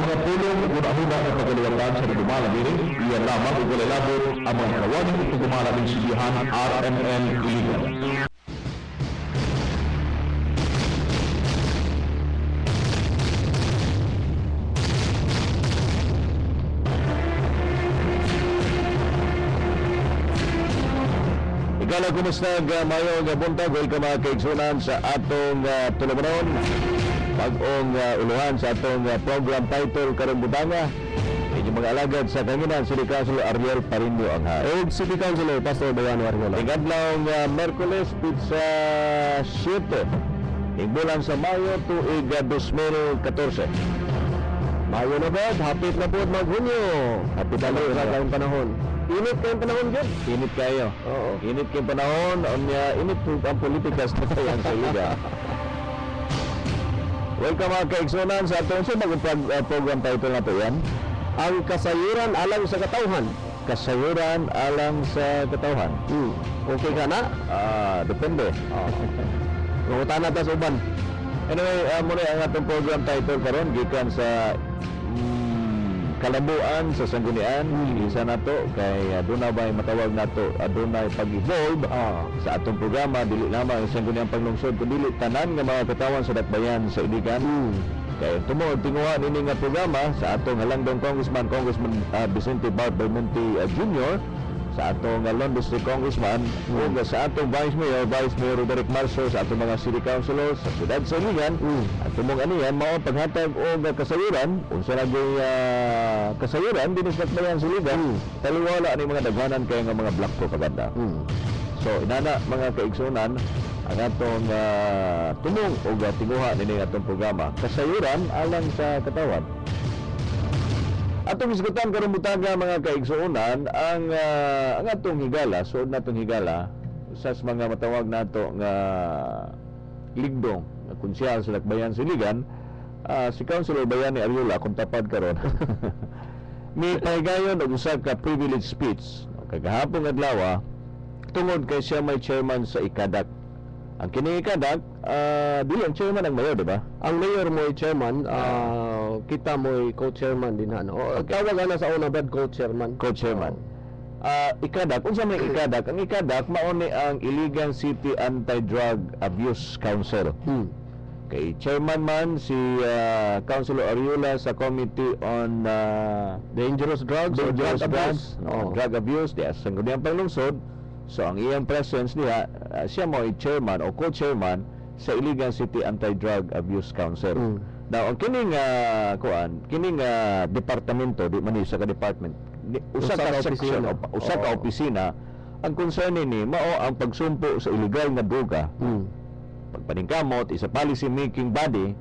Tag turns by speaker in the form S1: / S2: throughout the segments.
S1: mga pulong una-una sa pagaliwatan sa Dumala diri, iyan lamang igalilabot ang mga kawaning ito Dumala ng Sibihan RMN Iligan. Ikala kumusta mayo nga buntag, welcome mga kaigsunan sa atong tulumanon. Pag-ong uluhan sa atong program title karong butanga. Inyong mga alagad sa kanginan, City Councilor Ariel Parinyo ang haig. City Councilor Pastor Bayano Argola. Igadlaw Merkules, pizza 7. Bulan sa Mayo, tuig 2014. Mayo na ba? Hapit na po mag-Hunyo. Hapit na rin kayong panahon. Init kayong panahon dyan? Init kayo. Oo. Init kayong panahon. Init po ang politikas na kayang sa ida. Welcome mga kaigsunan sa atong program title na ito yan. Ang kasayuran alang sa katawhan. Kasayuran alang sa katawhan. Okay ka na? Depende. Mangutan na ta sa uban. Anyway, muna ang atong program title karon gikan sa kalabuan sa sanggunian. Isa na to kay aduna ba'y matawag na to adunay pag-evolve sa atong programa. Dili lamang ang sanggunian paglungsod kundi tanan nga mga katawan sa dakbayan sa Iligan. Kaya tumuod tinguha nini nga programa sa atong halangdong Congressman Vicente Bart Belmonte Jr., sa atong London District Congressman, ug sa atong Vice Mayor Roderick Marso, sa atong mga City Councilors sa siyudad sa Iligan. At tumong aniyan mao paghatag og kasayuran unsa na kasayuran dinis dakbayan sa Iligan. Taliwala ani mga daghanan kay nga mga black propaganda. So inana mga kaigsunan ang atong tumong og tinguha nini atong programa kasayuran alang sa katawan. Atong isgutan karong butaga mga kaigsuonan ang atong higala, suod natong higala sa mga matawag nato nga ligdong nga konsyal sa dakbayan sa Iligan, si Councilor Bayani Ariola kung tapad karon. May pahigayon og usa ka privilege speech kagahapon adlaw tungod kay siya may chairman sa ICADAC. Ang kini ICADAC, dili ang chairman ang mayor, di ba?
S2: Ang mayor mo chairman, kita mo co-chairman din ano. Tawag na sa una bad co-chairman.
S1: Co-chairman. ICADAC, unsa may ICADAC? Ang ICADAC mao ni ang Iligan City Anti-Drug Abuse Council. Kay chairman man si Councilor Ariola sa Committee on
S2: Dangerous Drugs or Drug Abuse.
S1: Drug Abuse, di sa sangguniang panglungsod. So ang iyang presence niya, siya mo chairman o co-chairman sa Iligan City Anti-Drug Abuse Council. Now ang kining kining departamento di man sa ka department, usa ka section, usa ka opisina, ang concern ni mao ang pagsumpo sa illegal nga droga. Pagpaningkamot isa policy making body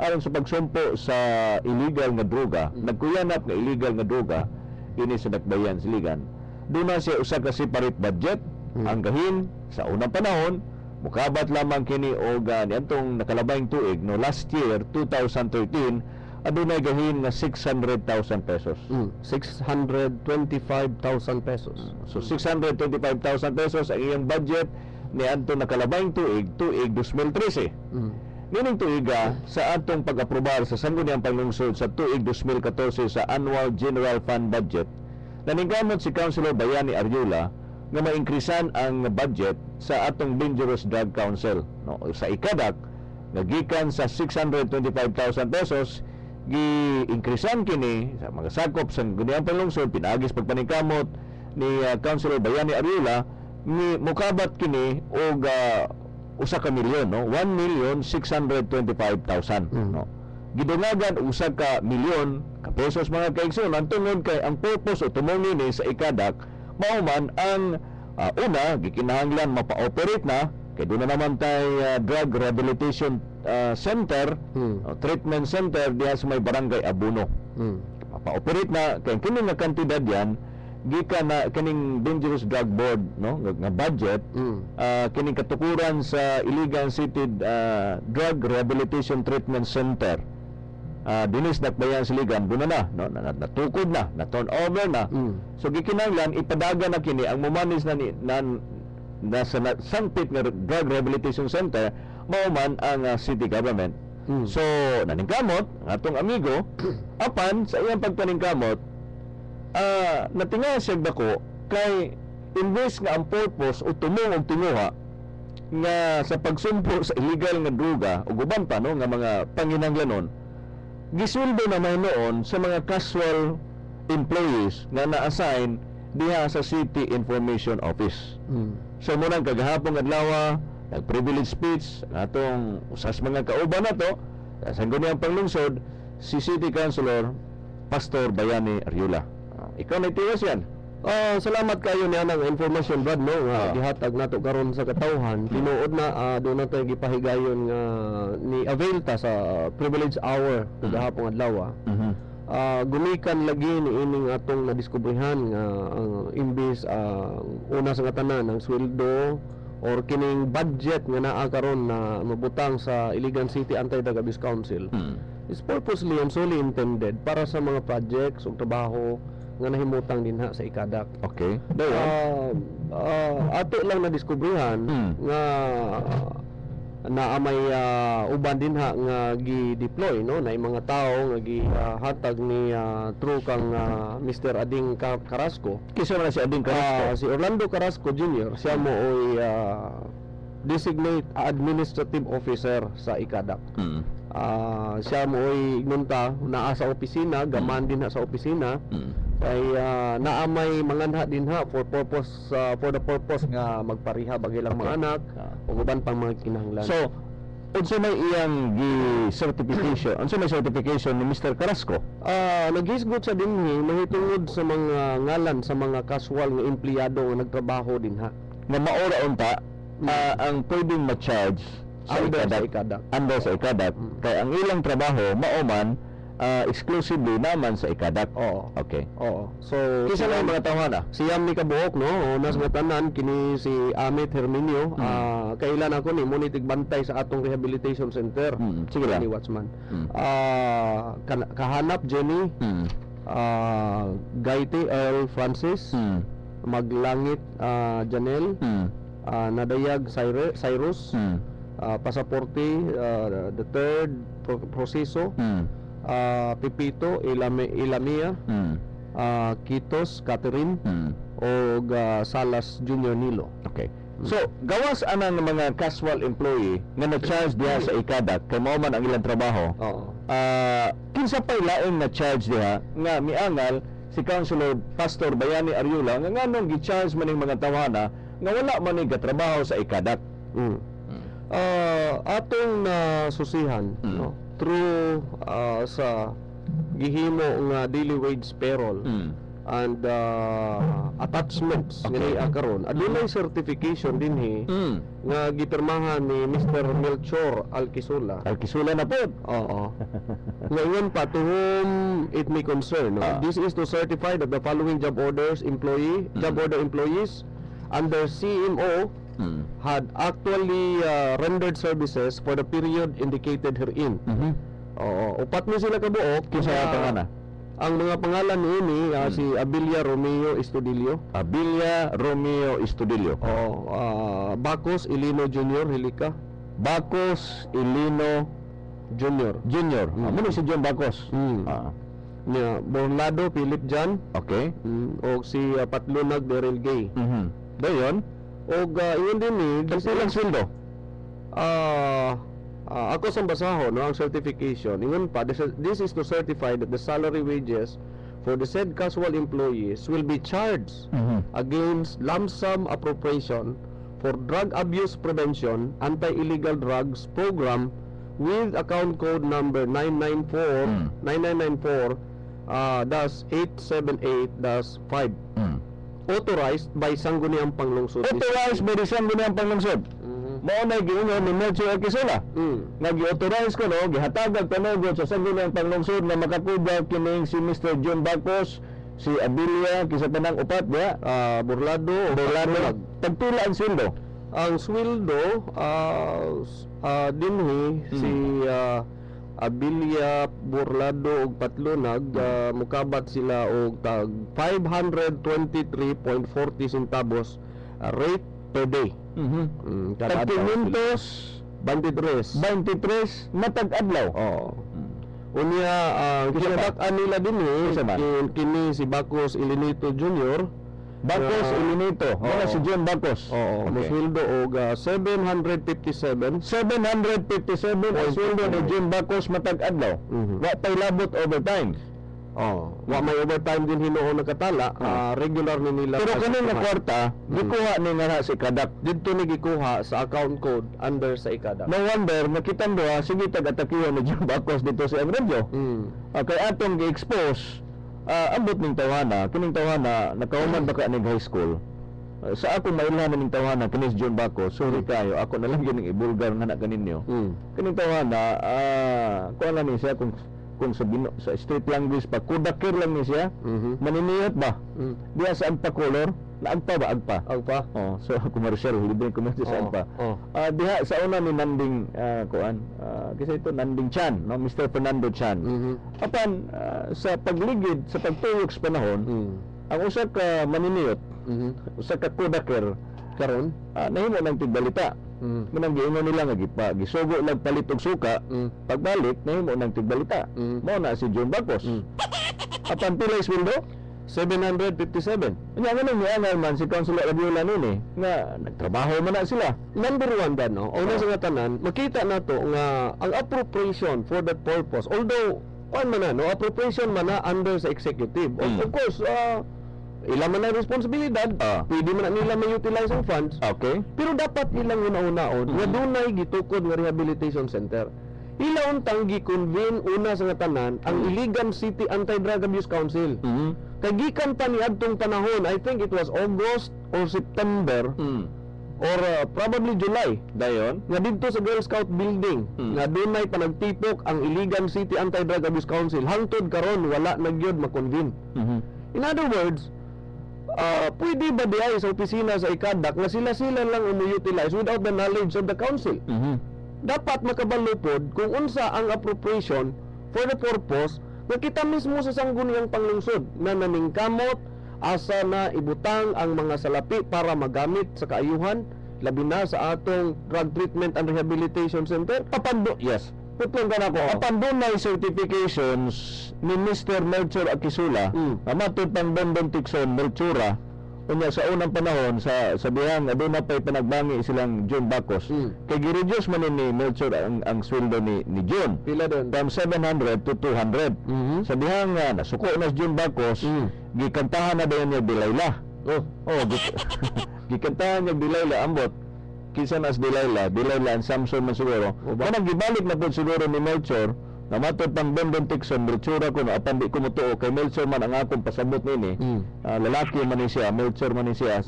S1: aron sa pagsumpo sa illegal nga droga, nagkuyanap nga illegal nga droga ini sa dakbayan sa Iligan. Doon na siya usa ka separate budget. Ang gahin sa unang panahon mukabat lamang kini og niadtong nakalabayng tuig no last year 2013 adunay gahin nga 600,000 pesos.
S2: 625,000 pesos.
S1: So 625,000 pesos ang iyang budget niadtong nakalabayng tuig 2013. Nining tuig sa atong pag-aprobar sa sangguniang panglungsod sa tuig 2014 sa Annual General Fund Budget, naningkamot si Councilor Bayani Ariola nga ma-increasean ang budget sa atong Dangerous Drug Council, no, sa ICADAC nga gikan sa 625,000 pesos gi-increasean kini sa mga sakop sa sangguniang panglungsod pinaagis pagpaningkamot ni Councilor Bayani Ariola ni mukabat kini og usa ka milyon, no, 1,625,000, no. Gidungagan usa ka milyon ka pesos mga kaigsunan tungod kay ang purpose o tumong nini sa ICADAC mao man ang una gikinahanglan mapa-operate na kay doon na naman tay drug rehabilitation center, treatment center diha sa may barangay Abuno. Mapa-operate na kay kini nga kantidad yan gikan na kining Dangerous Drug Board, no, nga budget, kining katukuran sa Iligan City Drug Rehabilitation Treatment Center. Dinis dakbayan sa Iligan doon na, no, natukod na, na turn over na. So gikinahanglan ipadaga na kini ang mumanis na nasa sangpit nga Drug Rehabilitation Center mao man ang city government. So, naningkamot ang atong amigo apan sa iyang pagpaningkamot natinga siya dako kay imbes nga ang purpose o tumong og tinguha nga sa pagsumpo sa illegal nga droga o uban pa no nga mga panginahanglanon gisuldo na may noon sa mga casual employees nga na-assign diha sa City Information Office. So munang kagahapon adlaw nag-privilege speech atong usas mga kauban nato sa ang panglungsod si City Councilor Pastor Bayani Ariola. Ikaw na itiwas yan.
S2: Salamat kayo niya ng information, Brad, no? Gihatag nato karon sa katawhan. Tinuod na doon na tayo gipahigayon nga ni avail ta sa privilege hour kagahapon adlaw. Gumikan lagi ni ining atong nadiskubrihan nga imbis una sa katanan ng sweldo or kining budget nga naa karon na mabutang sa Iligan City Anti-Drug Abuse Council is purposely and solely intended para sa mga projects o trabaho nga nahimutang dinha sa ikadak.
S1: Okay.
S2: Ato lang na diskubrihan nga may uban dinha nga gi-deploy no na mga tao nga gihatag ni true kang Mr. Ading Carrasco.
S1: Kisa man si Ading Carrasco?
S2: Si Orlando Carrasco Jr. Siya mo oy designate administrative officer sa ikadak. Siya mo oy ignunta naa sa opisina, gaman din sa opisina. Kay naamay manganha dinha for the purpose nga magparehab ang ilang mga anak ug uban pang mga kinahanglan.
S1: So, unsa may iyang certification? Unsa may certification ni Mr. Carrasco?
S2: Naghisgot sa dinhi mahitungod sa mga ngalan sa mga casual nga empleyado nga nagtrabaho dinha.
S1: Nga maora unta ang pwedeng ma-charge sa ikadak. Under sa ikadak. Kay ang ilang trabaho mao exclusively naman sa ikadak.
S2: Oo.
S1: Okay.
S2: Oo. So
S1: kisa lang mga tawhana.
S2: Siyam ni kabuok no, unas nga tanan kini si Amit Herminio. Kailan ako ni monitig bantay sa atong rehabilitation center.
S1: Sige lang.
S2: Ni Watchman. Kahanap Jenny. Gaite Earl Francis. Maglangit Janelle. Nadayag Cyrus. Pasaporte the third proseso. Pipito Ilamia, Kitos Catherine, o Salas Junior Nilo.
S1: Okay. So, gawas anang mga casual employee nga na-charge diha sa ikadak kay mao man ang ilang trabaho. Kinsa pay laing na-charge diha nga miangal si Councilor Pastor Bayani Ariola nga nganong gi-charge man ning mga tawhana nga wala man ning trabaho sa ikadak.
S2: Atong susihan no through sa gihimo nga daily wage payroll and attachments nga karon adunay certification dinhi nga gipirmahan ni Mr. Melchor Alquisula
S1: na pod.
S2: Oo. Ngayon pa to whom it may concern this is to certify that the following job order employees under CMO had actually rendered services for the period indicated herein. Upat mo sila kabuok.
S1: Kinsa pangana?
S2: Ang mga pangalan ni si Abilia Romeo Estudillo. Bacos Ilino Jr. Hilika.
S1: Bacos Ilino Jr. Muna si John Bacos.
S2: Borlado Philip Jan.
S1: Okay.
S2: O si Patlunag Daryl Gay.
S1: Dayon.
S2: Og iyon din ni
S1: silang sweldo.
S2: Ako sa basaho no ang certification ingon pa this is to certify that the salary wages for the said casual employees will be charged against lump sum appropriation for drug abuse prevention anti-illegal drugs program with account code number 9994-878-5 authorized by Sangguniang Panglungsod.
S1: Authorized by the Sangguniang Panglungsod. Mao na giingon ni Melchor Alquisula. Nga gi-authorize ko no, gihatagag panugod sa Sangguniang Panglungsod na makakubra kining si Mr. John Bacos, si Abilia, kisa tanang upat dia, Borlado. Tagtula ang sweldo.
S2: Ang sweldo dinhi si Abilia, Borlado ug Patlunag mukabat sila og tag 523.40 centavos rate per day.
S1: Tag 500
S2: 23.
S1: 23 matag adlaw.
S2: Oo. Unya kinadak-an nila din
S1: Isa man?
S2: kini si Bacos Ilinito Jr.
S1: Bacos Ilinito. Wala
S2: Oo.
S1: si John Bacos.
S2: Oo,
S1: Okay.
S2: musweldo og 757.
S1: 757 ang sweldo ni John Bacos matag adlaw.
S2: Mhm.
S1: Wa pay labot overtime.
S2: Oh, wa may overtime din hinuon nakatala, regular ni nila.
S1: Pero kaning nga kwarta,
S2: Mhm.
S1: gikuha ni nga si Kadak.
S2: didto ni gikuha sa account code under sa ikada.
S1: No wonder nakita doa sige tag-atakihan ni John Bacos dito sa Emredyo. Kay atong gi-expose ambot ning tawhana, kining tawhana nakauman ba ka ning high school. Sa ako mailhan ning tawhana kini si John Bacos, sorry kayo, ako na lang gining ibulgar nga na kaninyo. Kining tawhana kuan na ni siya kung sa street language pa kudakir lang ni siya. Maniniyot ba? Diya sa agpa color, naagpa ba agpa?
S2: Agpa.
S1: Oh, so commercial libre commercial sa agpa. Diha sa una ni Nanding kuan kasi ito Nanding Chan, no, Mr. Fernando Chan. Apan sa pagligid sa pagtuyok sa panahon, ang usa ka maniniyot, usa ka kudakir
S2: Karon?
S1: nahimo ng tigbalita. Manang giingon nila nga gisugo lang palit og suka. Pagbalik nahimo ng tigbalita. Mao na si John Bacos. Apan pila sweldo?
S2: 757.
S1: Nya ngano niya man si Councilor Abiola nini nga nagtrabaho man na sila.
S2: Number one dan, no? Una sa nga tanan, makita na to nga ang appropriation for that purpose, although man na, no? Appropriation man na under sa executive. Of course, ilang man na responsibilidad, pwede man na nila ma-utilize ang funds,
S1: Okay.
S2: pero dapat ilang una-unaon, nga dunay gitukod nga rehabilitation center. Ilaon tang gi-convene una sa nga tanan ang Iligan City Anti-Drug Abuse Council. Kay gikan pa ni adtong panahon, I think it was August or September or probably July,
S1: Dayon.
S2: nga dito sa Girl Scout building nga dunay panagtipok ang Iligan City Anti-Drug Abuse Council. Hangtod karon wala nagyod ma-convene. In other words, pwede ba diay sa opisina sa ikadak nga sila-sila lang umu-utilize without the knowledge of the council? Dapat makabalupod kung unsa ang appropriation for the purpose nga kita mismo sa sangguniang panglungsod na naningkamot asa na ibutang ang mga salapi para magamit sa kaayuhan, labi na sa atong drug treatment and rehabilitation center.
S1: Yes. Putlong ka na ko. Apan dunay certifications ni Mr. Melchor Aquisula, matod pang Bondon Tikson Melchora. Unya sa unang panahon sa biyang aduna pay panagbangi silang John Bacos. Kay gi-reduce man ni Melchor ang sweldo ni John.
S2: Pila doon?
S1: From 700 to 200. Sa dihang nasuko na si John Bacos, gikantahan na dayon niya Dilayla. Gikantahan niya Dilayla ambot. Kinsa nas Dilayla and Samson man siguro. Kanang gibalik na pud siguro ni Melchor na matod pang Bondon Tikson Melchora ko apan di ko mutuo kay Melchor man ang akong pasabot nini. Lalaki man ni siya, Melchor man ni siya.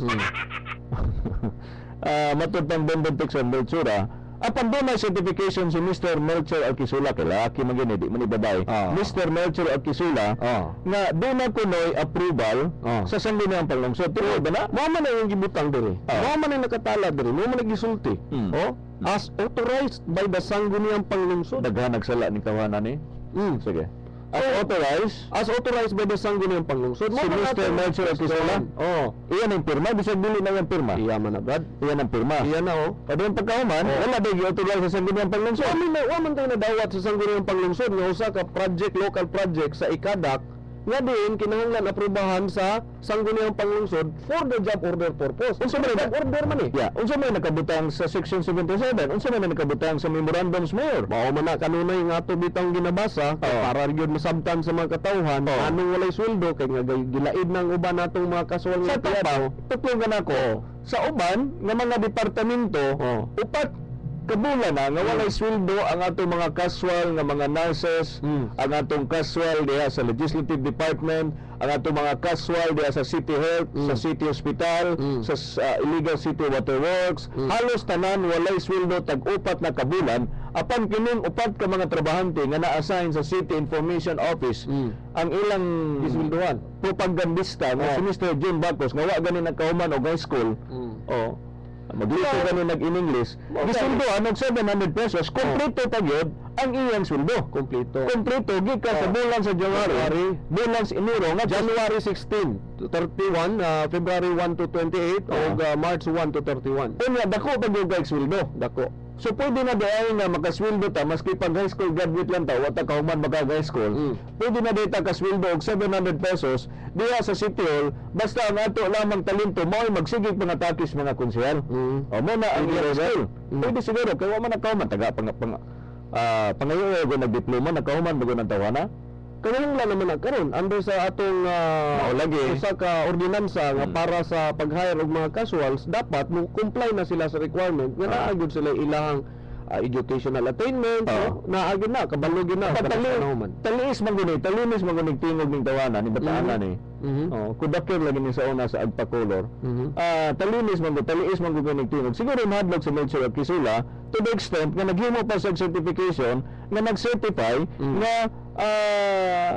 S1: Matod pang Bondon Tikson Melchora. Apan doon may certification si Mr. Melchor Aquisula, kay lalaki man gini, di man ibabay. Mr. Melchor Aquisula, nga doon na kunoy approval sa sangguniang panglungsod. Tuloy ba na?
S2: Mao man na yung gibutang diri. Mao man ang nakatala diri, mao man nagisulti. As authorized by the sangguniang panglungsod.
S1: Daghan nagsala ni kawanan ni. Sige. As authorized by the sangguniang panglungsod. Si Mr. Melchor Aquisula. Iyan ang pirma, bisag dili na yung pirma.
S2: Iya man na, Brad.
S1: Iyan ang pirma.
S2: Iya na,
S1: Padung pagkauman, wala di gi-authorize sa sangguniang panglungsod.
S2: Wa man tayo nadawat sa sangguniang panglungsod nga usa ka local project sa ikadak nga din kinahanglan aprubahan sa sangguniang panglungsod for the job order purpose. Unsa man job order man eh?
S1: Yeah, unsa may nakabutang sa section 77? Unsa may nakabutang sa memorandums mayor?
S2: Mao man na kanunay nga ato bitang ginabasa para gyud masabtan sa mga katawhan anong walay sweldo kay nga gilaid nang uban natong mga kasuwal nga empleyado.
S1: Tutlong ka nako. Sa uban nga mga departamento, upat kabulan na nga walay sweldo ang atong mga casual nga mga nurses, ang atong casual diha sa legislative department, ang atong mga casual diha sa city health, sa city hospital, sa illegal city waterworks, halos tanan walay sweldo tag-upat na kabulan. Apan kining upat ka mga trabahante nga na-assign sa City Information Office, ang ilang isweldohan propagandista nga si Mr. John Bacos nga wa ganin nagkahuman og high school. Maglito kami nag-in-English. Gisuldo anong 700 pesos, kompleto pa yun ang iyang sweldo. Kompleto gikan sa bulan sa January, bulan sa Enero nga
S2: January 16 to 31, February 1 to 28 o March 1 to 31.
S1: Unya dako pa gyud kay sweldo.
S2: Dako.
S1: So pwede na diay nga makasweldo ta maski pag high school graduate lang ta wa ta kahuman mag-high school. Pwede na diay ta kasweldo og 700 pesos diha sa City Hall basta ang ato lamang talento mao magsigig pangatakis mga konsehal. O mo na ang iyang skill. Pwede siguro kay wa man nakahuman taga pangayo go nagdiploma nakahuman bago nang tawana.
S2: Kanang lang naman karon under sa atong
S1: lagi.
S2: usa ka ordinansa nga para sa pag-hire og mga casuals dapat mo comply na sila sa requirement nga naa gyud sila ilahang educational attainment naa gyud na kabalo gyud na
S1: Taliis man guni, talinis man guni tingog ning tawanan ni bataana ni. Kudakir lagi ni sa una sa Agpa Color. Talinis man taliis man guni tingog. Siguro mahadlok sa Melchor at Kisula to the extent nga naghimo pa sa certification nga nag-certify nga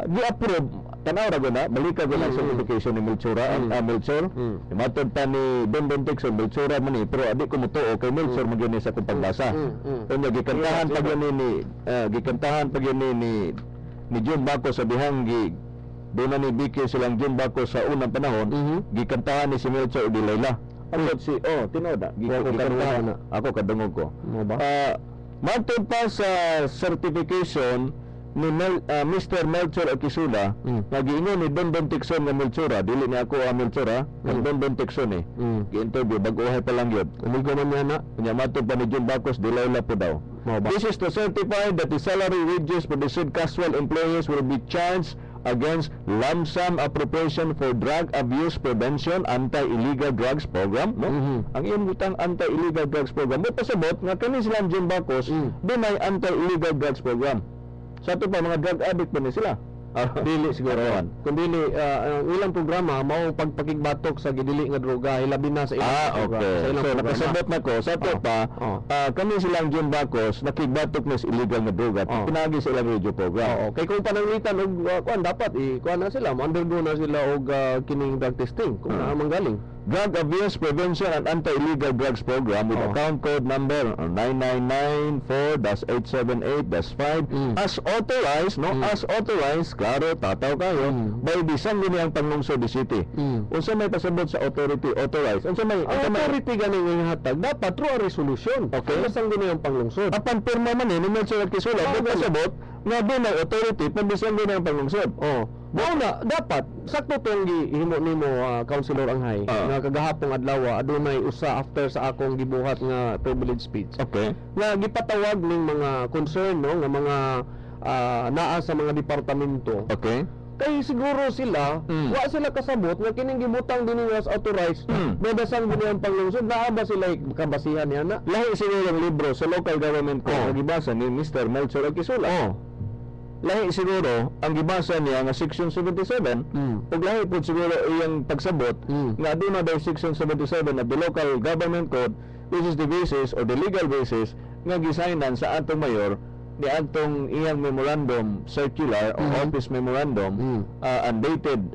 S1: gi-approve tanaw ra guna balika guna ang certification ni Melchora Melchor matod pa ni Don Tixon Melchora man ni pero adi ko mutuo kay Melchor man gyud sa kung pagbasa kanya gikantahan pag yun ni John Baco sa bihang doon ni Vicky silang John Baco sa unang panahon gikantahan ni si Melchor di Layla si tinoda gikantahan ako kadungog ko matod pa sa certification ni Mr. Melchor Akisula nag-iingon ni Don Tixon nga Melchora dili ni ako ang Melchora ang Don Tixon gi-interview bag-uhay pa lang yun umigo man niya na kanya matod pa ni John Bacos Dilayla po daw this is to certify that the salary wages for the said casual employees will be charged against lump sum appropriation for drug abuse prevention anti-illegal drugs program ang iyong butang anti-illegal drugs program mo pasabot nga kani silang John Bacos dunay anti-illegal drugs program sa ito pa, mga drug addict pa ni sila. Dili siguro. Kung dili, ang ilang programa, mao pagpakigbatok sa gidili nga droga, hilabi na sa ilang programa. Okay. So, nakasabot na ko. Sa ito pa, kami silang John Bacos, nakigbatok na sa illegal nga droga. Pinagi sa ilang radio program.
S2: Kay kung pananglitan, dapat, kuha na sila, undergo na sila og kining drug testing, kung manggaling.
S1: Drug Abuse Prevention and Anti-Illegal Drugs Program with account code number 9994-878-5 as authorized, as authorized, klaro, tataw kayo, by the Sangguniang Panglungsod City. Unsa may pasabot sa authority authorized? Unsa may
S2: authority ganing nga hatag dapat through a resolution.
S1: Okay.
S2: Sa Sangguniang Panglungsod.
S1: Apan pirma man ni Melchor Kisula, pasabot nga doon ay authority pag di Sangguniang Panglungsod.
S2: Mao na dapat sakto tong gihimo nimo Councilor Anghay nga kagahapong adlaw adunay usa after sa akong gibuhat nga privilege speech.
S1: Okay.
S2: Nga gipatawag ning mga concern nga mga naa sa mga departamento.
S1: Okay.
S2: Kay siguro sila wa sila kasabot nga kining gibutang dinhi as authorized bedasan gini ang panglungsod naa ba sila kabasihan niya na
S1: lahi siguro ang libro sa local government ko gibasa ni Mr. Melchor Akisula. Lahi siguro ang gibasa niya nga section 77 ug lahi po siguro iyang pagsabot nga aduna daw section 77 of the local government code which is the basis or the legal basis nga gisignan sa atong mayor ni atong iyang memorandum circular o office memorandum undated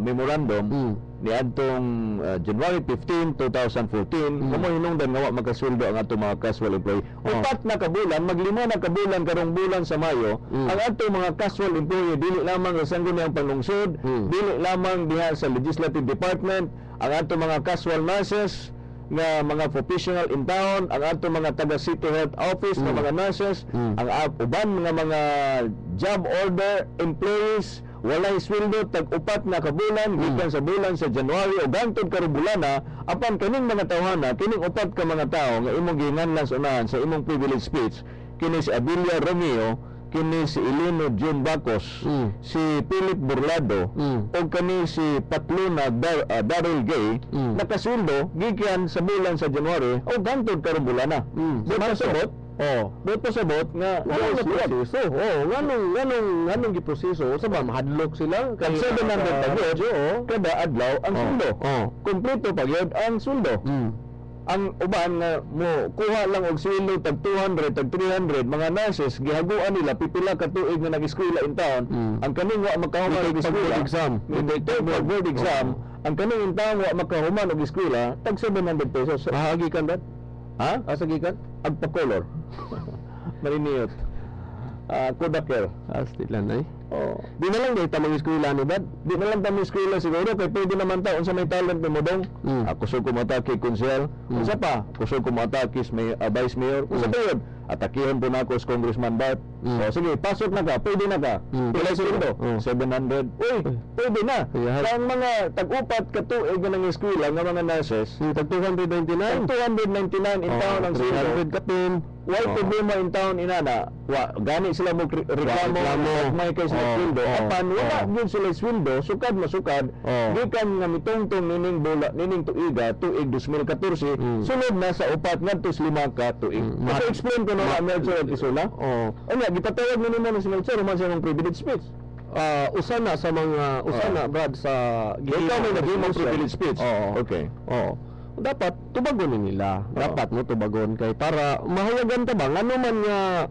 S1: memorandum ni atong January 15, 2014 kumo hinungdan nga wa makasweldo ang atong mga casual employee. Upat na kabulan, maglima na kabulan karong bulan sa Mayo, ang atong mga casual employee dili lamang sa Sangguniang Panglungsod, dili lamang diha sa Legislative Department, ang atong mga casual nurses nga mga professional in town, ang atong mga taga City Health Office nga mga nurses, ang uban mga job order employees walay sweldo tag-upat na kabulan gikan sa bulan sa January o gantod karong bulana apan kaning mga tawhana kining upat ka mga tawo nga imong ginganlan sa unahan sa imong privilege speech kini si Abilia Romeo, kini si Eleno John Bacos, si Philip Burlado o kani si Patluna Daryl Gay nakasweldo gikan sa bulan sa January o gantod karong bulana. Sabot doon po sabot nga
S2: nganong proseso. Nganong giproseso sa ba mahadlok sila
S1: kay 700 tagod kada adlaw ang sweldo. Kompleto pa gyud ang sweldo. Ang uban nga mo kuha lang og sweldo tag 200 tag 300 mga nurses gihaguan nila pipila ka tuig nga nag-eskwela in town. Ang kaning wa makahuman og eskwela
S2: exam,
S1: board exam, ang kaning in town wa makahuman og eskwela tag 700 pesos.
S2: Mahagi kan dat?
S1: Ha?
S2: Asagikan?
S1: Agpa-color. Mariniyot. Kodaker.
S2: Astilan ay. Oh. Di na lang dahil tamang eskwela ni Brad.
S1: Di na lang kami eskwela siguro kay pwede naman ta unsa may talent ni modong. Ako so kumatake konsel. Unsa pa? Ako so kumatake may vice mayor. Unsa pa yun? Atakihon po na ako sa Congressman Bart. O sige, pasok na ka, pwede na ka. Pila sweldo? 700. Uy, pwede na. Sa mga tag-upat ka tuig ng eskwela nga mga nurses,
S2: Tag 299.
S1: 299 in town ang sweldo.
S2: 300 kapin.
S1: Why problema in town inana? Gani sila mo reklamo may kay sila sweldo. Apan wala gyud sila sweldo, sukad masukad. Gikan nga mitungtong nining bola nining tuiga tuig 2014, sunod na sa upat ngadto sa 5 ka tuig. So explain ko na Melchor at Isola. Anya gipatawag ni nimo si Melchor man siya ng privilege speech.
S2: Usa na sa mga Brad sa
S1: Ikaw may naging privilege speech. Okay.
S2: Dapat tubagon ni nila. Dapat mo tubagon kay para mahayagan ta ba ngano man nga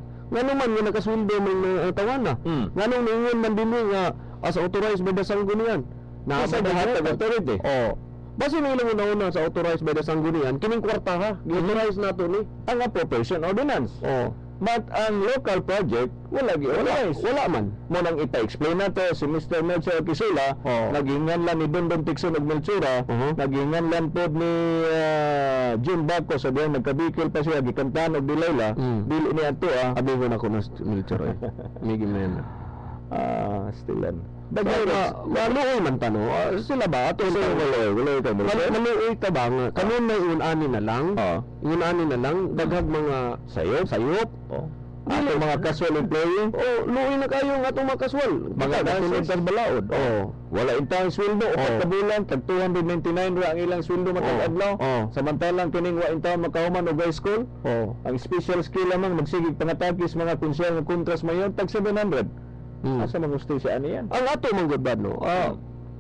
S2: nakasweldo man tawana. Nganong ningon man dinhi nga as authorized by the Sanggunian.
S1: Na sa lahat ng authority.
S2: Base na ilang una sa authorized by the Sanggunian, kining kwarta ha, gi-authorize nato ni
S1: ang appropriation ordinance. But ang local project wala gi-authorize.
S2: Wala man.
S1: Mo nang ipa-explain nato si Mr. Melchor Quisula, nagingan lang ni Dondon Tikson ug Melchora, nagingan lang pod ni June Baco sa diyan nagkabikil pa siya gikantahan og Dilayla, dili ni ato
S2: Abigon ako na Melchor eh. Migi man.
S1: Stilan.
S2: Maluoy man tano. Sila ba ato sa
S1: wala ka mo.
S2: maluoy ta ba nga kanon may unani na lang. Unani na lang daghag mga sayop.
S1: Ato mga casual employee.
S2: Luoy na kayo nga atong mga casual.
S1: Mga nasunod sa balaod. Wala intang sweldo upat ka bulan tag 299 ra ang ilang sweldo matag adlaw. Samantalang kining wa intang makahuman og high school. Ang special skill lamang magsigig pangatakis mga konsyel nga kontras mayon tag 700. Asa man gusto siya ani yan?
S2: Ang ato man gud bad no.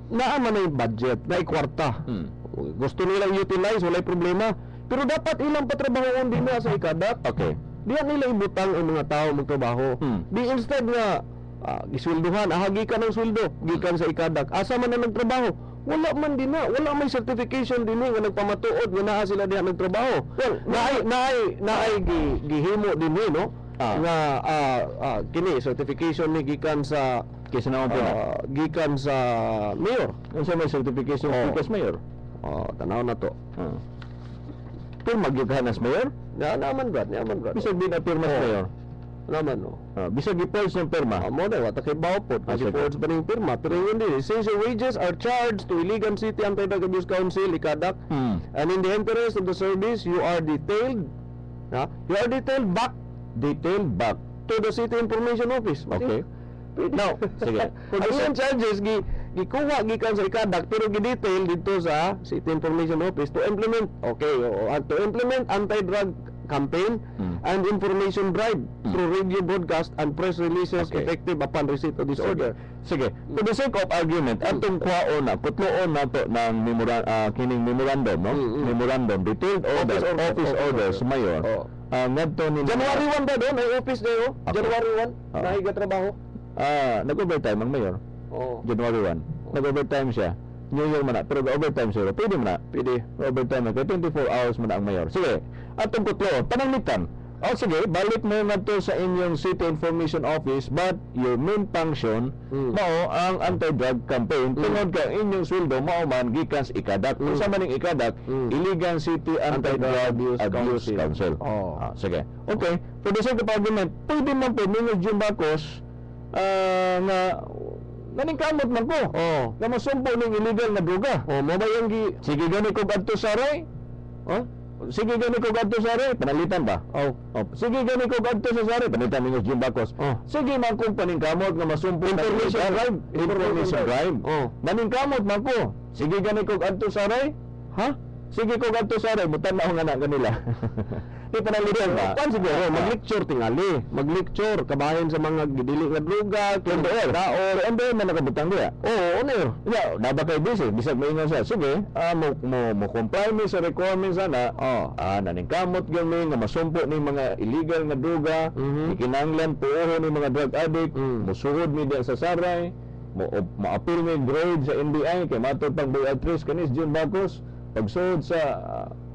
S2: Naa man ay budget, na kwarta. Gusto nilang utilize, walay problema. Pero dapat ilang patrabahoon din na sa ikadat.
S1: Okay.
S2: Diyan nila ibutang ang mga tao magtrabaho. Di instead nga giswelduhan, gikan ng sweldo, gikan sa ikadak. Asa man na nagtrabaho? Wala man din na, wala may certification din nga nagpamatuod nga naa sila diha nagtrabaho. Well, naay gihimo din no. Nga kini certification ni gikan sa
S1: Kisinawon po na.
S2: gikan sa mayor.
S1: Unsa may certification as mayor?
S2: Tanaw na to.
S1: Pero magyughanas mayor?
S2: Naman Brad.
S1: Bisag din na pirma sa mayor.
S2: Naman no.
S1: Bisag i-forge ng pirma.
S2: Mo na wata kay bawpot kasi
S1: sige.
S2: forge pa ning pirma pero hindi since your wages are charged to Iligan City Anti-Drug Abuse Council ikadak and in the interest of the service you are detailed back to the City Information Office.
S1: Okay. Now, sige.
S2: Ang charges gikuha gikan sa ikadak pero gi-detail dito sa City Information Office to implement anti-drug campaign and information drive through radio broadcast and press releases effective upon receipt of this order.
S1: Sige. For the sake of argument, atong kuhaon na, kutloon na to ng kining memorandum, no? Memorandum, detailed order, office orders, mayor. Ngadto ni
S2: January 1 ba doon? May office dayo? January 1? Nahiga trabaho?
S1: Nag-overtime ang mayor. January 1. Nag-overtime siya. New Year man na. Pero overtime siya. Pwede man na. Pwede. Overtime na. Kaya 24 hours man na ang mayor. Sige. Atong kutlo. Pananglitan. Sige. Balik mo na to sa inyong City Information Office but your main function mao ang anti-drug campaign. Tungod ka inyong sweldo mao man gikan sa ikadak. Kung sa maning ikadak, Iligan City Anti-Drug Abuse Council. Sige. Okay. For the sake of argument, pwede man po ninyo June Bacos nga naningkamot man ko. Nga masumpo ning illegal na droga.
S2: Mabayang
S1: sige gani ko adto sa aray. Sige gani ko adto sa aray, panalitan ba? Sige gani ko adto sa aray, panalitan ninyo June Bacos. Sige man kung paningkamot nga masumpo information drive. Naningkamot man ko. Sige gani ko adto sa aray. Sige ko adto sa aray, butan na nga na kanila. Di panalitan ba?
S2: Pan siguro mag-lecture tingali, mag-lecture kabahin sa mga gidili nga droga,
S1: Endoer. Endoer man nakabutang diya.
S2: Oner.
S1: Naba kay busy, bisag maingon siya. Sige, mo comply mi sa requirements sana. Naningkamot gyud mi nga masumpo ni mga illegal nga droga, ikinahanglan puohon ni mga drug addict, musuhod mi diya sa saray, ma-appeal mi grade sa NBI kay matod pang Beatrice kanis June Bacos. Pagsuod sa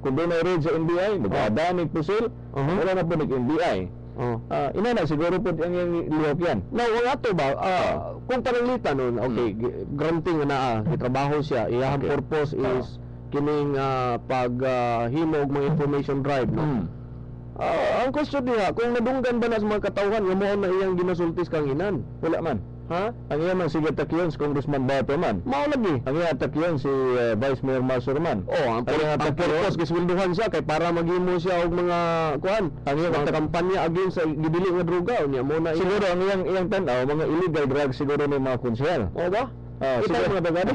S1: kung doon ay raid sa NBI, mag-adanig pusil, wala na po nag-NBI.
S2: Oh.
S1: Ina na siguro po ang iyang lihok yan.
S2: Now, wala to ba? Kung pananglitan nun, okay, granting na trabaho siya, iyang
S1: Okay.
S2: purpose is kining paghimo og mga information drive, no? Ang question niya, kung nadunggan ba na sa mga katawhan, nga mo na iyang ginasultis kang inan?
S1: Wala man.
S2: Ha?
S1: Ang iya man sige takyon si Congressman Bato man.
S2: Mao lagi.
S1: Ang iya takyon si Vice Mayor Marcos man.
S2: Ang purpose gisweldohan siya kay para maghimo siya og mga kuan,
S1: Ang iya
S2: mga kampanya against sa gibili nga droga unya mo na
S1: siguro ang iyang tan-aw mga illegal drugs siguro ni mga konsehal.
S2: ba? Ito
S1: siguro
S2: mga dagano.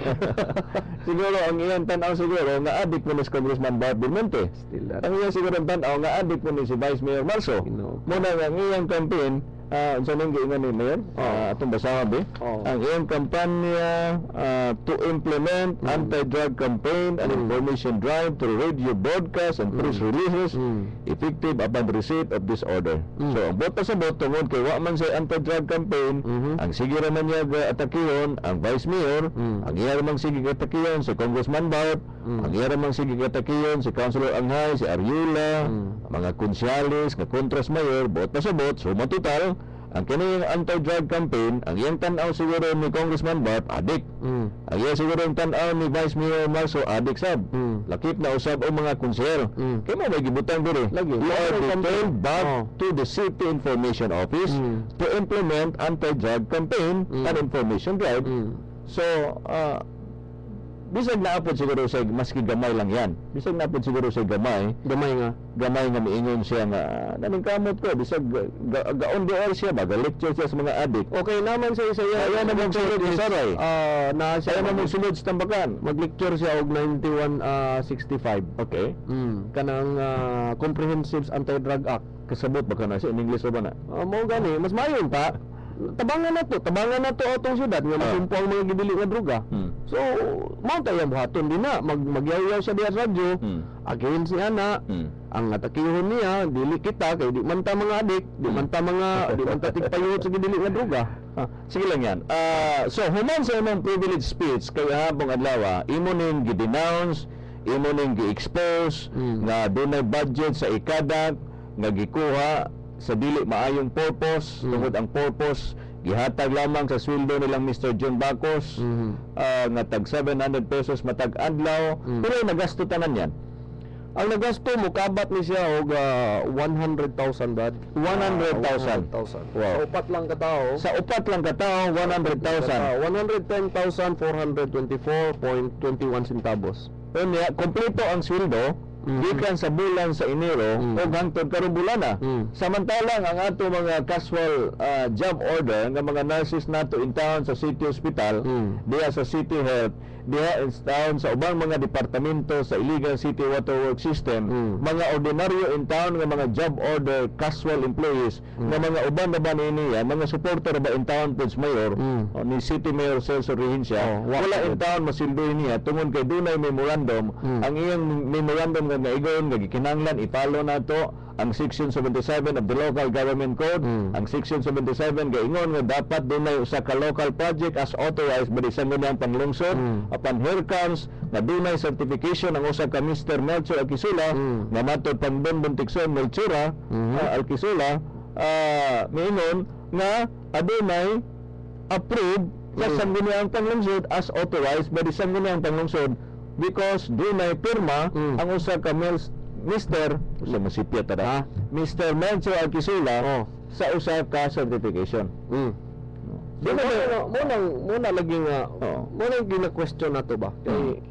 S1: siguro ang iyang tan-aw siguro nga adik mo ni si Congressman Bart Belmonte.
S2: Still that.
S1: Ang iyang siguro tan-aw nga adik mo ni si Vice Mayor Marso. Muna nga ang iyang campaign unsa nang giingon ni Mayor? Atong basahan be. Ang iyang kampanya to implement anti-drug campaign and information drive through radio broadcast and press releases effective upon receipt of this order. So ang bota sa bot tungod kay wa man say anti-drug campaign, ang sige ra man niya atakihon ang Vice Mayor, ang iya ra man sige atakihon si Congressman Bart, ang iya ra man sige atakihon si Councilor Anghay, si Ariula, mga konsyales nga kontras mayor, bota sa bot, suma total ang kining anti-drug campaign, ang iyang tan-aw siguro ni Congressman Bart, adik. Ang iyang siguro ang tan-aw ni Vice Mayor Marso, adik sab. Lakip na usab o mga konsehal. Kaya mo may gibutang diri.
S2: Lagi.
S1: You are detailed back to the City Information Office to implement anti-drug campaign and information drive. So, bisag naapod siguro sa maski gamay lang yan. Bisag naapod siguro sa gamay nga miingon siya nga naning kamot ko bisag gaon doon siya ba lecture siya sa mga adik.
S2: Okay naman sa isa
S1: Kaya na mong sulod sa saray.
S2: Na siya
S1: Kaya na mong sulod sa tambakan.
S2: mag-lecture siya og 9165.
S1: Okay.
S2: Kanang Comprehensive Anti-Drug Act.
S1: Kasabot ba ka na siya in English ba na?
S2: Mao gani, mas mayon pa. Tabangan na to atong syudad nga masumpo ang mga gibili nga droga. So, mao tayo buhaton din na magyayaw siya diha sa radyo. Against si ana. Ang atakihon niya dili kita kay di man ta mga adik, di man ta tigpayot sa gibili nga droga.
S1: Sige lang yan. So, human sa imong privilege speech kay habang adlaw, imo ning gi-denounce, imo ning gi-expose nga dunay budget sa ikadak nga gikuha sa dili maayong purpose, tungod ang purpose gihatag lamang sa sweldo nilang Mr. John Bacos nga tag 700 pesos matag adlaw, pero nagasto tanan yan.
S2: Ang nagasto mo kabat ni siya og 100,000 bad.
S1: 100,000. Wow.
S2: Sa upat lang katao.
S1: Sa upat lang katao 100,000.
S2: 110,424.21 centavos.
S1: Unya kompleto ang sweldo gikan sa bulan sa Enero o hangtod karong bulana. Samantalang ang ato mga casual job order nga mga nurses nato in town sa City Hospital, diha sa City Health, diha in town sa ubang mga departamento sa Iligan City Water Works System, mga ordinaryo in town nga mga job order casual employees nga mga uban na ba niya, mga supporter ba in town Prince Mayor o ni City Mayor Celso Rehencia, wala in town masildoy niya tungod kay dunay memorandum. Ang iyang memorandum nga igon nga gikinahanglan ipalo nato ang Section 77 of the Local Government Code. Ang Section 77 gaingon nga dapat dunay usa ka local project as authorized by the Sangguniang Panglungsod upon here comes nga dunay certification ang usa ka Mr. Melchor Alquisula nga matod Pangdon Buntikson Melchora Alquisula miingon nga adunay approved sa Sangguniang Panglungsod as authorized by the Sangguniang Panglungsod because dunay pirma ang usa ka Mr. sa masipya tada. Mr. Melchor Alquisula sa usa ka certification.
S2: Muna lagi nga muna gina-question nato ba? Kay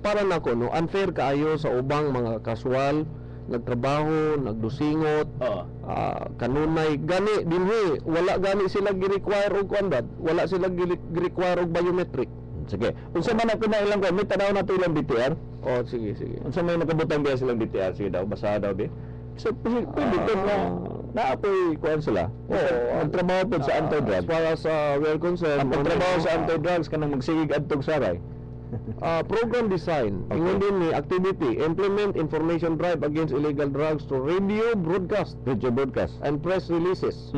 S2: para nako no unfair kaayo sa ubang mga casual nagtrabaho, nagdusingot, kanunay gani dinhi wala gani sila gi-require og kuandat, wala sila gi-require og biometric.
S1: Sige. Unsa man ako na ilang ko, may tanaw na to ilang BTR?
S2: Sige.
S1: Unsa may nakabutang biya silang BTR? Sige daw, basa daw di. So, pwede ko na naapoy kuan sila. Magtrabaho po sa anti-drugs.
S2: As far as we're concerned,
S1: Ang pagtrabaho sa anti-drugs kanang magsigig adtog saray.
S2: program design, ingon din ni activity, implement information drive against illegal drugs to radio broadcast and press releases.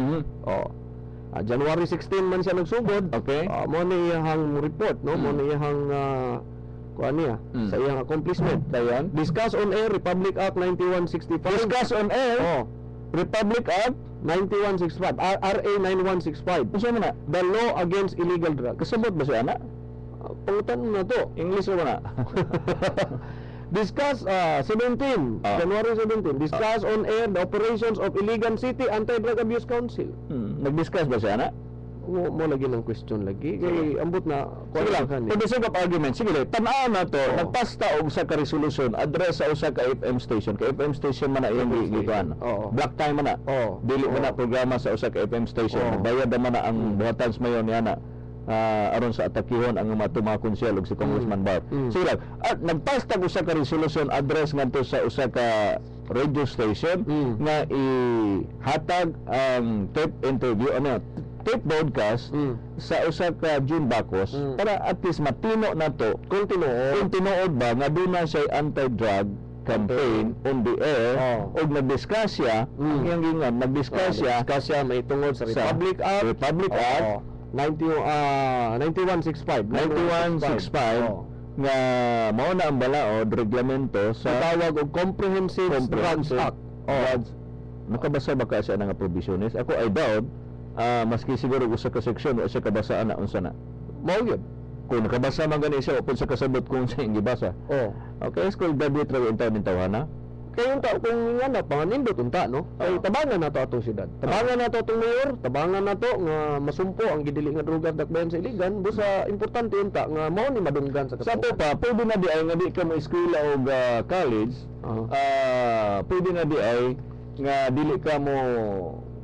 S2: January 16 man siya nagsugod.
S1: Okay.
S2: Mo ni iyang report, no? Mo ni iyang kuan niya sa iyang accomplishment.
S1: Dayon.
S2: Discuss on air Republic Act 9165.
S1: Discuss on air. Republic Act
S2: 9165. RA 9165.
S1: Unsa man na?
S2: The Law Against Illegal Drugs.
S1: Kasabot ba siya ana?
S2: Pangutan mo na to.
S1: English ra na.
S2: Discuss 17 January 17. Discuss on air the operations of Iligan City Anti-Drug Abuse Council.
S1: Nag-discuss ba siya ana?
S2: Mo lagi ng question lagi. Kay ambot na
S1: Sige lang, for the sake of argument, sige lang, tan-aw na to,
S2: Oo.
S1: nagpasta og usa ka resolution, address sa usa ka FM station. Ka FM station man na iyang gikuan.
S2: Oo.
S1: Black time man na.
S2: Oo.
S1: Dili man na
S2: Oo.
S1: programa sa usa ka FM station.
S2: Oo.
S1: Bayad naman na ang buhatan sa mayon niya na. Aron sa atakihon ang mga tumakonsel og si Congressman Barb. Sige lang, at nagpasta og usa ka resolution address ngadto sa usa ka radio station nga ihatag ang tape interview tape broadcast sa usa ka June Bacos para at least matino na to kung tinuod ba nga doon na siya anti-drug campaign on the air og nag-discuss siya ang iyang gingan nag-discuss siya
S2: may tungod sa Republic Act.
S1: Republic Act
S2: 9165.
S1: 9165 nga mao na ang balaod reglamento sa
S2: tawag og Comprehensive Drugs Act.
S1: Nakabasa ba ka siya nga provisiones? Ako I doubt maski siguro usa ka seksyon o siya kabasaan na unsa na.
S2: Mao gyud.
S1: Kung nakabasa man gani siya upod sa kasabot kung sa iyang gibasa. Okay, school graduate ra yung taon ng tawhana.
S2: Kaya yung kung nga na, panganindot unta, no? Ay, tabangan na to atong syudad. Tabangan na to atong mayor, tabangan na to nga masumpo ang gidili nga droga dakbayan sa Iligan. Busa, importante unta nga mao ni madunggan sa
S1: Sa to pa, pwede na di ay nga di ka mo eskwela o college, pwede na di ay nga dili ka mo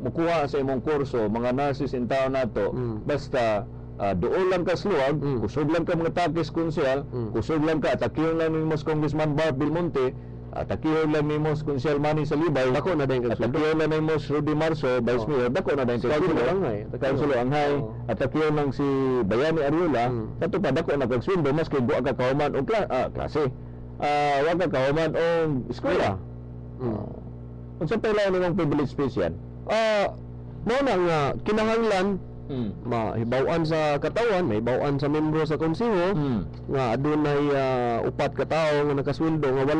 S1: mukuha sa imong kurso, mga nurses in town nato, basta doon lang ka sluwag, kusog lang ka mga takis konsyal, kusog lang ka, atakiyon lang ni Mos Congressman Barb Belmonte, atakiyon lang ni Mos Konsyal Manny Salibay,
S2: Dako na din kag
S1: atakiyon lang ni Mos Rudy Marso, Vice Mayor, dako na din kag
S2: Councilor Anghay.
S1: Councilor Anghay, atakiyon lang si Bayani Ariola, kato pa dako na kag sweldo mas kay buwa ka kahuman og klase. Wa ka kahuman og eskwela. Unsa pa lang nimong privilege space yan?
S2: Mao na nga kinahanglan mahibaw-an sa katawan, mahibaw-an sa membro sa konseho nga adunay upat ka tawo nga nakasweldo nga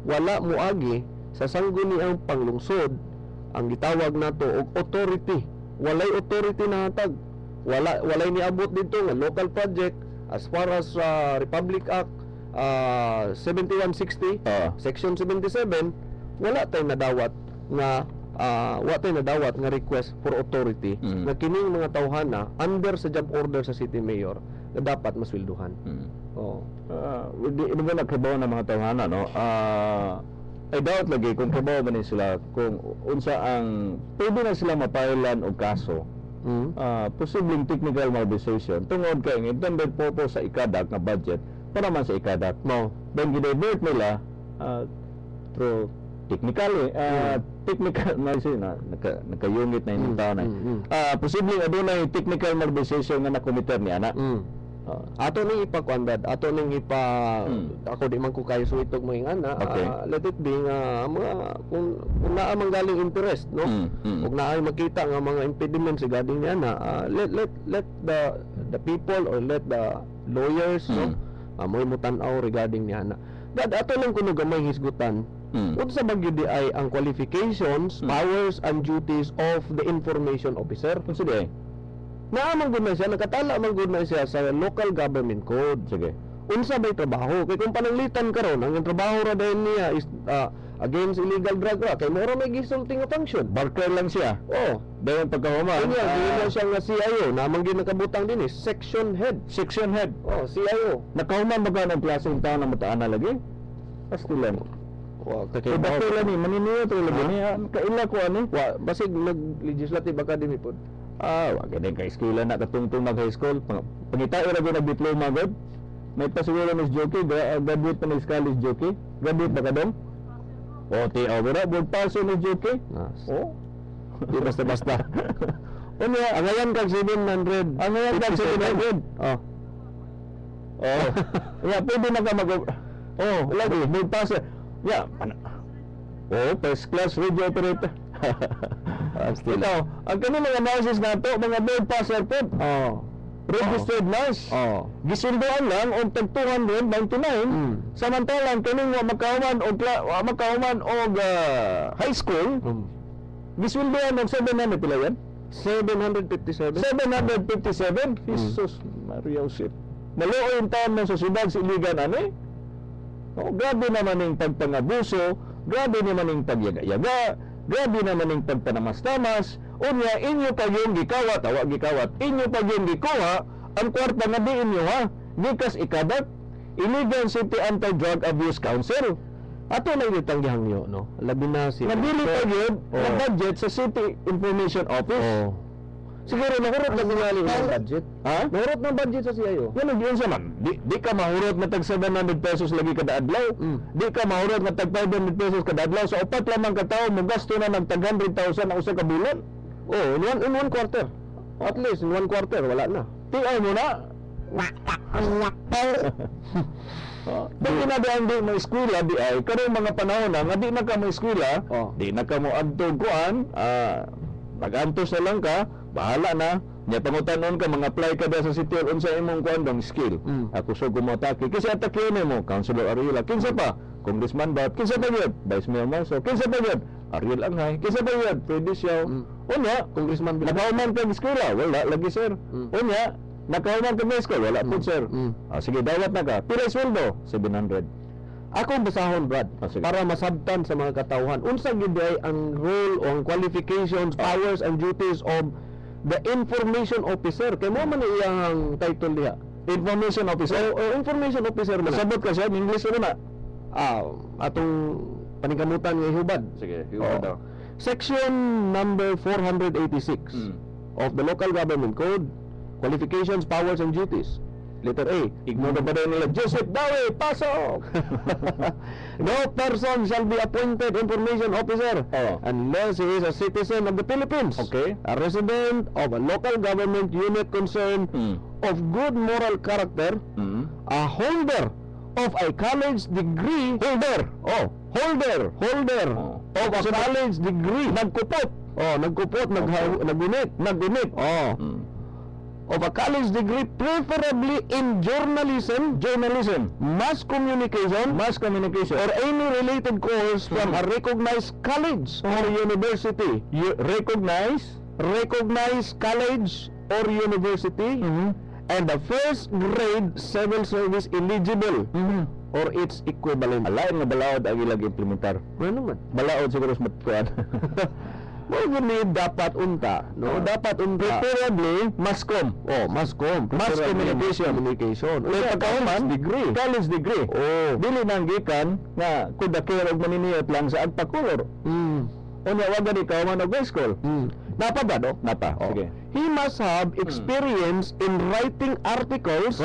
S2: wala moagi sa sangguni ang panglungsod ang gitawag nato og authority. Walay authority na hatag. Walay niabot dito nga local project as far as Republic Act 7160 Section 77 wala tay nadawat nga nga request for authority nga kining mga tawhana under sa job order sa city mayor na dapat maswelduhan.
S1: Di ba nagtrabaho ng mga tawhana, no? I doubt lagi kung trabaho ba sila, kung unsa ang pwede na sila mapailan og kaso. Posibleng technical malversation tungod kay ang intended purpose sa ikadak na budget para man sa ikadak. Then gidivert nila through technical nakayungit na yung tao na. Posibleng adunay technical malversation nga nakomiter ni ana.
S2: Ato ning ipakuandad, ato ning ako di man ko kayo suitog mga ana. Let it be nga mga kung naa man galing interest, no? Ug naay makita nga mga impediments regarding ni ana, let the people or let the lawyers, no? Mo tan-aw regarding ni ana. Dad ato lang kuno gamay hisgutan. Unsa ba gyud ay ang qualifications, powers and duties of the information officer?
S1: Unsa di ay?
S2: Naamang gud na siya, nakatala man gud na siya sa local government code.
S1: Sige.
S2: Unsa bay trabaho? Kay kung pananglitan karon ang trabaho ra dayon niya is against illegal drug ra, kay mora may gisulti nga function.
S1: Barker lang siya. Dayon pagkahuman.
S2: Kanya gina siya nga CIO, namang ginakabutang din section head.
S1: Section head.
S2: CIO.
S1: Nakahuman ba ka ng klaseng tao na mataan na lagi? Pastilan.
S2: Kay
S1: bakila ni maniniyo to lagi niya. Kaila ko ani.
S2: Basig nag-legislative academy pod.
S1: Wag gani kay eskwela na katungtong mag high school. Pangitayo ra gyud nag-diploma gud. May pasiguro Miss Jockey, graduate pa ng college Jockey. Graduate ba ka dong? Wala board pass Miss Jockey.
S2: Di basta-basta. Angayan kag 700.
S1: Angayan kag 700. Pwede na ka lagi board pass. First class radio operator. Ikaw, ang kanilang analysis na ito, mga board passer po. Registered nurse. Gisunduan lang og tag 299. Samantalang kaning wa makauman og high school. Gisweldohan og 700 pila yan?
S2: 757.
S1: 757? Jesus, Maria Josep. Maluoy yung taon mo sa syudad sa Iligan, ani? Oh, grabe naman yung pagpangabuso, grabe naman yung pagyaga-yaga, grabe naman yung pagpanamastamas, unya, inyo pa yung gikawat, inyo pa yung gikuha, ang kwarta nga di inyo ha, gikas ikadat, Iligan City Anti-Drug Abuse Council.
S2: Ato na itang gihangyo, no? Labi na si...
S1: Nabili pa yun,
S2: Oh.
S1: na budget sa City Information Office.
S2: Oh. Siguro, nahurot na tingali ng budget.
S1: Ha?
S2: Nahurot na budget sa CIO.
S1: Yan ang yun sa man. Di ka mahurot na tag 700 pesos lagi kada adlaw. Di ka mahurot na tag 500 pesos kada adlaw. Sa upat lamang ka tao, mo gasto na ng tag 100,000 na usa ka bulan.
S2: Oh, in one quarter. At least, in one quarter, wala na.
S1: Tiay mo na. Dahil kinadaan di mo eskwela, di ay, karong mga panahon na, nga di na ka mo eskwela,
S2: Oh.
S1: di na ka mo adtog kuan, nag-antos na lang ka, bahala na, nya pangutanon ka, mga-apply ka da sa city hall, unsa imong kuan dong skill. Ako so gumotake, kasi atake mo, Councilor Ariela, kinsa pa, Congressman Bat, kinsa pa yun, Vice Mayor Marso, kinsa pa yun, Ariel Angay, kinsa pa yun, Freddy Siao, unya,
S2: Congressman Bilbao.
S1: nakauman ka eskwela, wala, lagi sir, unya, nakauman ka na eskwela, wala po sir. Sige, dawat na ka, pila sweldo, 700.
S2: Ako basahon, Brad,
S1: Sige.
S2: para masabtan sa mga katawhan. Unsa gid ay ang role o ang qualifications, powers and duties of the information officer. Kay mo man iyang title diha.
S1: Information officer.
S2: O information officer man.
S1: Nasabot ka siya, in English na.
S2: Atong paningkamutan nga hubad.
S1: Sige,
S2: Oo. Section number 486 of the Local Government Code, qualifications, powers and duties. Letter A.
S1: Ignore ba rin nila, Joseph Dawe, pasok!
S2: No person shall be appointed information officer
S1: Oh.
S2: unless he is a citizen of the Philippines,
S1: Okay.
S2: a resident of a local government unit concerned of good moral character, a holder of a college degree, holder
S1: Oh.
S2: of a college degree, nagkupot, nagunit, of a college degree, preferably in journalism, mass communication, or any related course from a recognized college or university. Recognized college or university, and the first grade civil service eligible or its equivalent.
S1: Alain nga balaod ang ilang implementar.
S2: Ano man?
S1: Balaod siguro sa matkuan.
S2: Mo gani dapat unta, no? Dapat unta.
S1: Preferably, mascom.
S2: Mass
S1: communication. Kaya pagkauman, college degree. Dili nang gikan nga kudakir og maniniyot lang sa agpakulor. Unya wa gani kauman og high school.
S2: Napa ba, no?
S1: Napa.
S2: Oh.
S1: Sige.
S2: He must have experience in writing articles.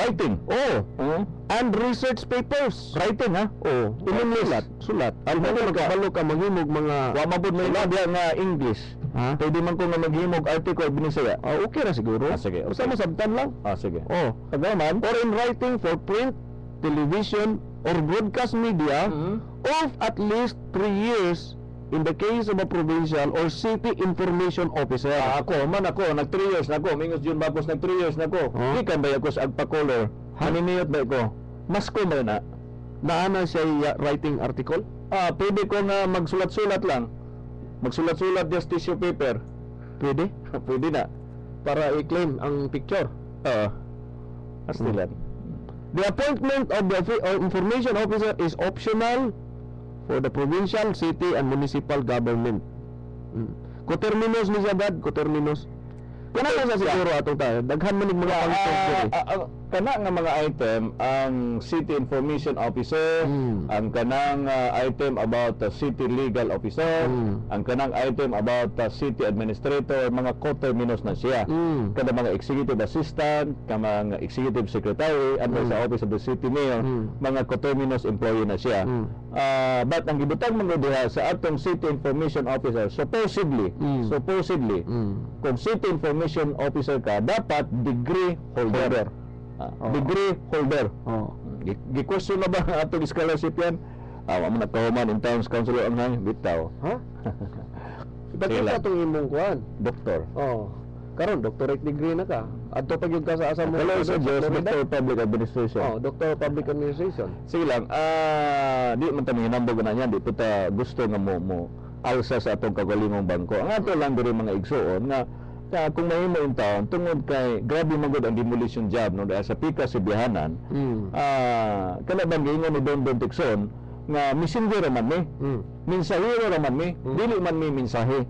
S2: And research papers.
S1: Writing ha?
S2: In sulat. Ang mga magkabalo ka maghimog mga...
S1: Wa mabud may labya nga English.
S2: Ha?
S1: Pwede man ko nga maghimog article binisaya.
S2: Okay ra siguro.
S1: Sige.
S2: Basta masabtan lang.
S1: Sige.
S2: Pagkaman. Or in writing for print, television, or broadcast media of at least 3 years in the case of a provincial or city information officer.
S1: Ako, nag 3 years na ako. Mingos June Bapos, nag 3 years na ako. Ikan ba ako sa agpa-color? Haniniyot ba ako? Mas ko ba na?
S2: Naana siya writing article?
S1: Pwede ko nga magsulat-sulat lang. Magsulat-sulat just tissue paper.
S2: Pwede?
S1: Pwede na.
S2: Para i-claim ang picture.
S1: Astilan.
S2: The appointment of the information officer is optional for the provincial, city, and municipal government. Coterminous ni siya, Brad? Coterminous. Kana na sa siguro atong tayo. Daghan man mga pangtod.
S1: Kana nga mga item, ang City Information Officer, ang kanang item about the City Legal Officer, ang kanang item about the City Administrator, mga coterminous na siya. Kada mga Executive Assistant, mga Executive Secretary, under sa Office of the City Mayor, mga coterminous employee na siya. But ang gibutang mga diha sa atong City Information Officer, supposedly, kung City Information Officer ka, dapat degree holder. Degree holder. Gi-question na ba ang atong scholarship yan? Mo nagkahuman in towns councilor ang hang bitaw.
S2: Bakit ka itong imong kuhan?
S1: Doktor.
S2: Karon doctorate degree na ka. Adto pa gyud ka sa asa mo.
S1: Hello sir, Doctor of Public Administration.
S2: Doctor of Public Administration.
S1: Sige lang, di man ta hinambog na niyan, di po ta gusto nga mo alsa sa atong kagalingong bangko. Ang ato lang diri mga igsuon nga kung mahimo in taon tungod kay grabe magud ang demolition job no dahil sa pika sa bihanan. Kana bang giingon ni Don Tikson nga messenger man ni. Mensahero raman ni, dili man mi mensahe.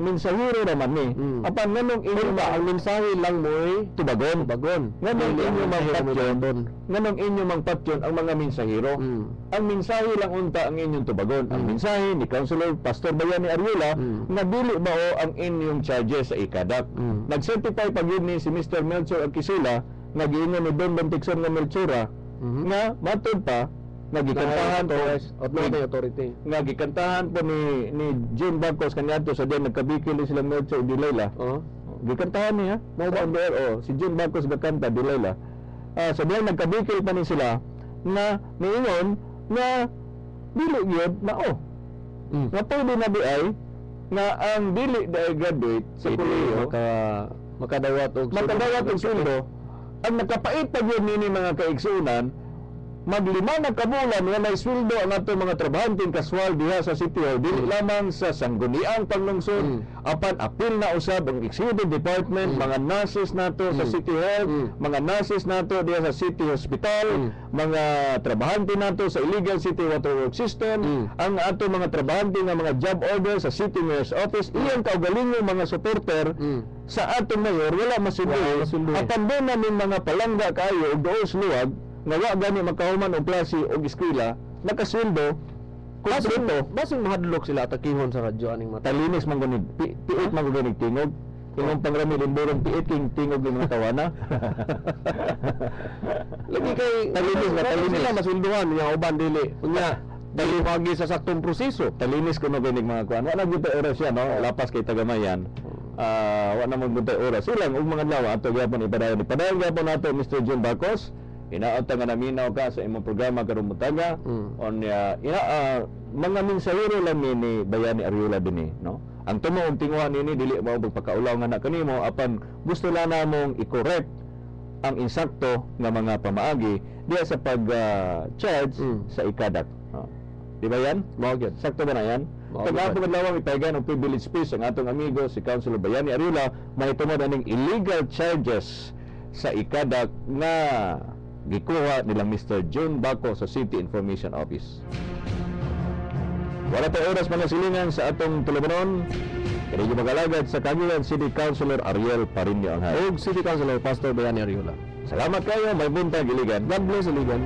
S1: Mensahero raman ni. Apan nganong inyo
S2: ang mensahe lang mo'y
S1: tubagon. Nganong inyo mangpatyon, nganong inyo mangpatyon ang mga mensahero. Ang mensahe lang unta ang inyong tubagon. Ang mensahe ni Councilor Pastor Bayani Ariola na dili mao ang inyong charges sa ikadak. Nag-certify pag yun ni si Mr. Melchor Aquisula nga giingon ni Don Tikson nga Melchora nga matod pa nagikantahan po
S2: authority
S1: nga gikantahan po ni June Bacos kanyato sa diyan nagkabikil sila Melchor Dilayla. Gikantahan niya mo ba si June Bacos gakanta Dilayla. Sa diyan nagkabikil pa ni sila nga niingon nga dili gyud na nga pwede na ay nga ang dili dai graduate sa kolehiyo
S2: makadawat og
S1: sweldo ang nakapait pa gyud nini mga kaigsunan maglima na kabulan nga may sweldo ang ato mga trabahante kaswal diha sa City Hall dili lamang sa sangguniang panglungsod apan apil na usab ang executive department mga nurses nato sa City Hall mga nurses nato diha sa City Hospital mga trabahante nato sa Iligan City Water Works System ang ato mga trabahante nga mga job order sa City Mayor's Office iyang kaugalingong mga supporter sa atong mayor wala masulod apan doon namin mga palangga kayo og doos luwag nga wa gani makahuman og klase og eskwela nakasweldo kumpleto
S2: basing mahadlok sila atakihon sa radyo aning mata
S1: talinis man gani piit man gani tingog imong pangrami limburong piit king tingog ng mga tawana
S2: lagi kay
S1: talinis
S2: sila masweldohan nga uban dili unya dali wagi sa saktong proseso
S1: talinis kuno gani mga kuan wala gyud oras yan no lapas kay tagamayan wa na magbuntay oras silang og mga lawa ato gyapon ipadayon gyapon nato Mr. June Bacos inaota nga naminaw ka sa imong programa karong butaga on mga mensahero lang ni Bayani Ariola dinhi no ang tumo og tinguhan nini dili mao pagpakaulaw nga na kanimo apan gusto lang namong i-correct ang insakto nga mga pamaagi diya sa pag charge sa ikadak di ba yan?
S2: Mao gyud
S1: Sakto ba na yan? Pag-apong adlaw ipahigan og privilege speech ang atong amigo si Councilor Bayani Ariola mahitungod aning illegal charges sa ikadak nga gikuha nilang Mr. June Baco sa City Information Office. Wala pa oras mga silingan sa atong tulumanon. Kaya yung mag-alagad sa Cagayan City Councilor Ariel Parinio Anghay.
S2: og City Councilor Pastor Bayani Ariola.
S1: Salamat kayo, may buntag Iligan.
S2: God bless Iligan.